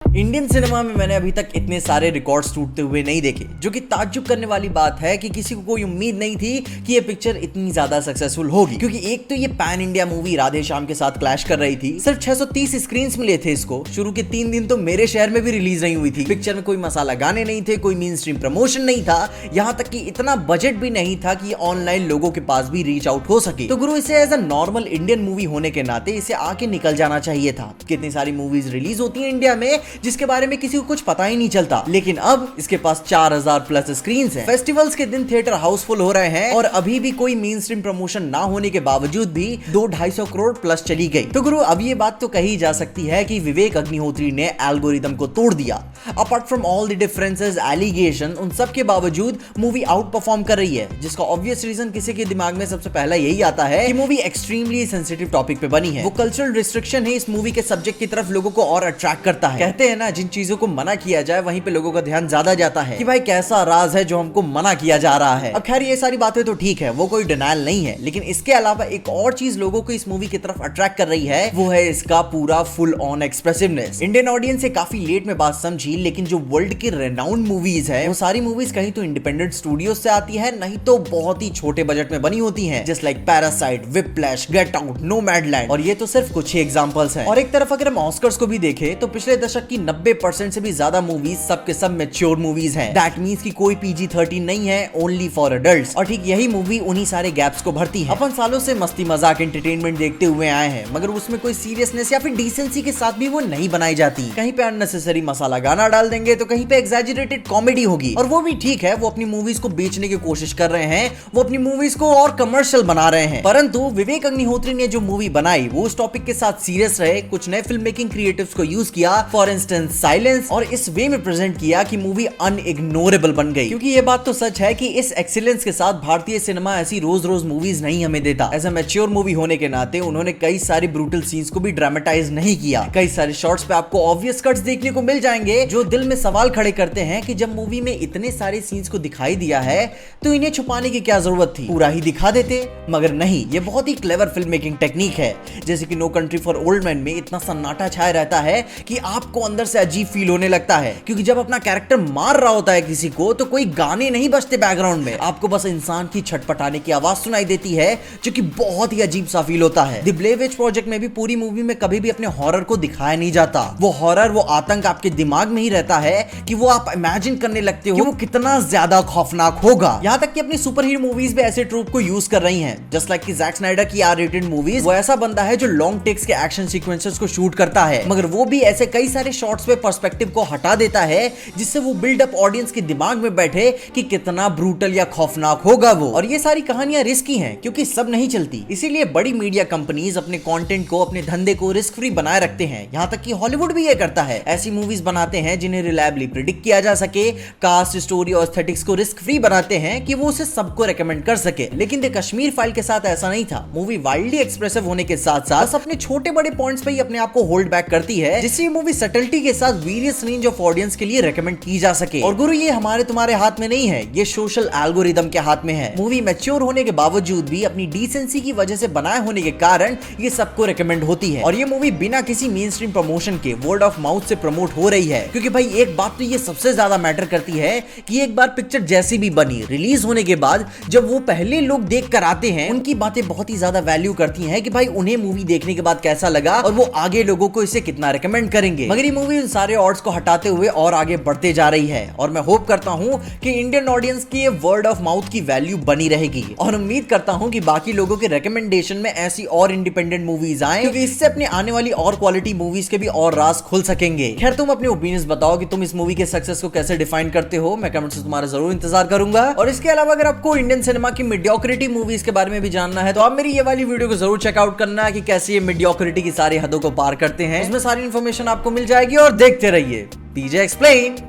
Indian cinema में मैंने अभी तक इतने सारे रिकॉर्ड्स टूटते हुए नहीं देखे, जो कि ताज्जुब करने वाली बात है कि किसी को कोई उम्मीद नहीं थी कि ये पिक्चर इतनी ज्यादा सक्सेसफुल होगी। क्योंकि एक तो ये pan India movie Radhe Shyam के साथ क्लैश कर रही थी। सिर्फ 630 स्क्रीन्स मिले थे इसको। शुरू के 3 दिन तो मेरे शहर में भी रिलीज नहीं हुई थी। पिक्चर में कोई मसाला गाने नहीं थे, कोई मेन स्ट्रीम प्रमोशन नहीं था, यहाँ तक कि इतना बजट भी नहीं था कि ऑनलाइन लोगों के पास भी रीच आउट हो सके। तो गुरु, इसे as a normal Indian movie होने के नाते इसे आके निकल जाना चाहिए था। कितनी सारी मूवीज रिलीज होती है इंडिया में जिसके बारे में किसी को कुछ पता ही नहीं चलता, लेकिन अब इसके पास 4000 प्लस स्क्रीन्स हैं। फेस्टिवल्स के दिन थिएटर हाउसफुल हो रहे हैं और अभी भी कोई मेन स्ट्रीम प्रमोशन ना होने के बावजूद भी 200-250 करोड़ प्लस चली गई। तो गुरु, अब ये बात तो कही जा सकती है कि विवेक अग्निहोत्री ने एल्गोरिदम को तोड़ दिया। Apart from all the differences, allegation, उन सब के बावजूद मूवी आउट परफॉर्म कर रही है, जिसका ऑब्वियस रीजन किसी के दिमाग में सबसे पहला यही आता है कि मूवी एक्सट्रीमली सेंसिटिव टॉपिक पे बनी है। वो कल्चरल रिस्ट्रिक्शन है इस मूवी के सब्जेक्ट की तरफ लोगों को और अट्रैक्ट करता है। कहते हैं ना, जिन चीजों को मना किया जाए वहीं पे लोगों का ध्यान ज्यादा जाता है कि भाई कैसा राज है जो हमको मना किया जा रहा है। अब खैर, ये सारी बातें तो ठीक है, वो कोई डिनायल नहीं है, लेकिन इसके अलावा एक और चीज लोगों को इस मूवी की तरफ अट्रैक्ट कर रही है, वो है इसका पूरा फुल ऑन एक्सप्रेसिवनेस। इंडियन ऑडियंस से काफी लेट में बात समझी, लेकिन जो वर्ल्ड की रेनाउंड मूवीज है वो सारी मूवीज कहीं तो इंडिपेंडेंट स्टूडियो से आती है, नहीं तो बहुत ही छोटे बजट में बनी होती है, just like parasite, whiplash, get out, Nomadland. और ये तो सिर्फ कुछ ही एग्जांपल्स हैं। और एक तरफ अगर हम ऑस्कर्स को भी देखें तो पिछले दशक की 90% से भी ज्यादा मूवीज सबके सब मैच्योर मूवीज हैं। दैट मींस कि कोई PG-13 नहीं है, ओनली फॉर एडल्ट्स। और ठीक यही मूवी उन्हीं सारे गैप्स को भरती है। अपन सालों से मस्ती मजाक एंटरटेनमेंट देखते हुए आए हैं, मगर उसमें कोई सीरियसनेस या फिर डिसेंसी के साथ भी वो नहीं बनाई जाती। कहीं पे अननेसेसरी मसाला गाना डाल देंगे तो कहीं पे एग्जैजरेटेड कॉमेडी होगी। और वो भी ठीक है, वो अपनी मूवीज को बेचने की कोशिश कर रहे हैं, वो अपनी मूवीज को और कमर्शियल बना रहे हैं। परंतु विवेक अग्निहोत्री ने जो मूवी बनाई वो उस टॉपिक के साथ सीरियस रहे, कुछ नए फिल्म मेकिंग क्रिएटिव्स को यूज किया, फॉर इंस्टेंस साइलेंस, और इस वे में प्रेजेंट किया कि मूवी अनइग्नोरेबल बन गई। क्योंकि ये बात तो सच है कि इस एक्सीलेंस के साथ भारतीय सिनेमा ऐसी रोज रोज मूवीज नहीं हमें देता। एज अ मैच्योर मूवी होने के नाते उन्होंने कई सारी ब्रूटल सीन्स को भी ड्रामेटाइज नहीं किया। कई सारे शॉट्स पे आपको ऑब्वियस कट्स देखने को मिल जाएंगे जो दिल में सवाल खड़े करते हैं कि जब मूवी में इतने सारे सीन्स को दिखाई दिया है तो इन्हें छुपाने की क्या जरूरत थी, पूरा ही दिखा देते। मगर नहीं, ये बहुत ही क्लेवर फिल्म मेकिंग टेक्निक है। जैसे कि No Country for Old Man में इतना सन्नाटा छाया रहता है कि आपको अंदर से अजीब फील होने लगता है, क्योंकि जब अपना कैरेक्टर मार रहा होता है किसी को तो कोई गाने नहीं बजते बैकग्राउंड में, आपको बस इंसान की छटपटाने की आवाज सुनाई देती है, जो कि बहुत ही अजीब सा फील होता है। द ब्लेयर विच प्रोजेक्ट में भी पूरी मूवी में कभी भी अपने हॉरर को दिखाया नहीं जाता। वो हॉरर, वो आतंक आपके दिमाग में ही रहता है कि वो आप इमेजिन करने लगते हो कि वो कितना ज्यादा खौफनाक होगा। यहाँ तक कि अपनी सुपर हीरो मूवीज भी ऐसे ट्रूप को यूज कर रही हैं, जस्ट लाइक कि जैक स्नाइडर की R-rated मूवीज। वो ऐसा बंदा है जो लॉन्ग टेक्स के एक्शन सीक्वेंसेस को शूट करता है, मगर वो भी ऐसे कई सारे शॉट्स पे पर्सपेक्टिव को हटा देता है जिससे वो बिल्ड अप ऑडियंस के दिमाग में बैठे कि कितना ब्रूटल या खौफनाक होगा वो। और ये सारी कहानियां रिस्की हैं क्योंकि सब नहीं चलती, इसीलिए बड़ी मीडिया कंपनीज अपने कंटेंट को, अपने धंधे को रिस्क फ्री बनाए रखते हैं। यहाँ तक कि हॉलीवुड भी ये करता है, ऐसी मूवीज बनाते हैं जिन्हें रिलायबली प्रिडिक्ट किया जा सके, कास्ट, स्टोरी और एस्थेटिक्स को रिस्क फ्री बनाते हैं कि वो उसे सबको रेकमेंड कर सके। लेकिन द कश्मीर फाइल के साथ ऐसा नहीं था। मूवी वाइल्डली एक्सप्रेसिव होने के साथ साथ अपने छोटे बड़े पॉइंट्स पे ही अपने आप को होल्ड बैक करती है, जिससे ये मूवी सटलिटी के साथ वेरियस रेंज ऑफ ऑडियंस के लिए रेकमेंड की जा सके। और गुरु, ये हमारे तुम्हारे हाथ में नहीं है, ये सोशल एल्गोरिदम के हाथ में है। मूवी मैच्योर होने के बावजूद भी अपनी डिसेंसी की वजह से बनाए होने के कारण ये सबको रेकमेंड होती है। और ये मूवी बिना किसी मेन स्ट्रीम प्रमोशन के वर्ड ऑफ माउथ से प्रमोट हो रही है, क्योंकि भाई एक बात तो ये सबसे ज्यादा मैटर करती है कि एक बार पिक्चर जैसी भी बनी, रिलीज होने के बाद जब वो पहले लोग देख कर आते हैं, उनकी बातें बहुत ही ज्यादा वैल्यू करती हैं कि भाई उन्हें मूवी देखने के बाद कैसा लगा और वो आगे लोगों को इसे कितना रेकमेंड करेंगे। मगर ये मूवी उन सारे ऑड्स को हटाते हुए और आगे बढ़ते जा रही है, और मैं होप करता हूं कि इंडियन ऑडियंस की वर्ड ऑफ माउथ की वैल्यू बनी रहेगी। और उम्मीद करता हूं कि बाकी लोगों के रिकमेंडेशन में ऐसी और इंडिपेंडेंट मूवीज आए, क्योंकि इससे अपने आने वाली और क्वालिटी मूवीज के भी और राज खुल सकेंगे। खैर, तुम अपने ओपिनियंस बताओ कि तुम इस मूवी के सक्सेस को कैसे डिफाइन करते हो। मैं कमेंट से तुम्हारा जरूर इंतजार करूंगा। और इसके अलावा अगर आपको इंडियन सिनेमा की मीडियोक्रिटी मूवीज के बारे में भी जानना है तो आप मेरी ये वाली वीडियो को जरूर चेकआउट करना कि कैसे ये मीडियोक्रिटी की सारी हदों को पार करते हैं। इसमें सारी इंफॉर्मेशन आपको मिल जाएगी। और देखते रहिए TJ एक्सप्लेन।